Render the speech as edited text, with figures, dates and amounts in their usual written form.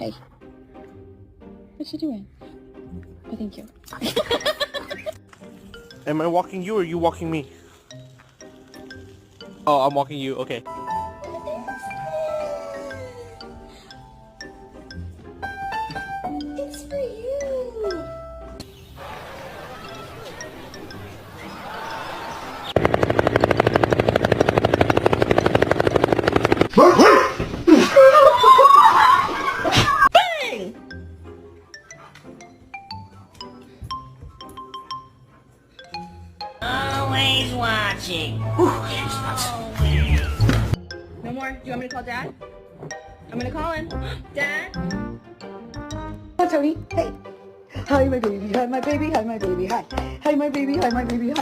Hey. What you doing? Oh, thank you. Am I walking you or are you walking me? Oh, I'm walking you. Okay. It's for you. Bang! Always watching. No more. Do you want me to call Dad? I'm gonna call him. Dad? Oh, Tony, hey. Hi, my baby. Hi, my baby. Hi, my baby. Hi. Hi, my baby. Hi, my baby. Hi.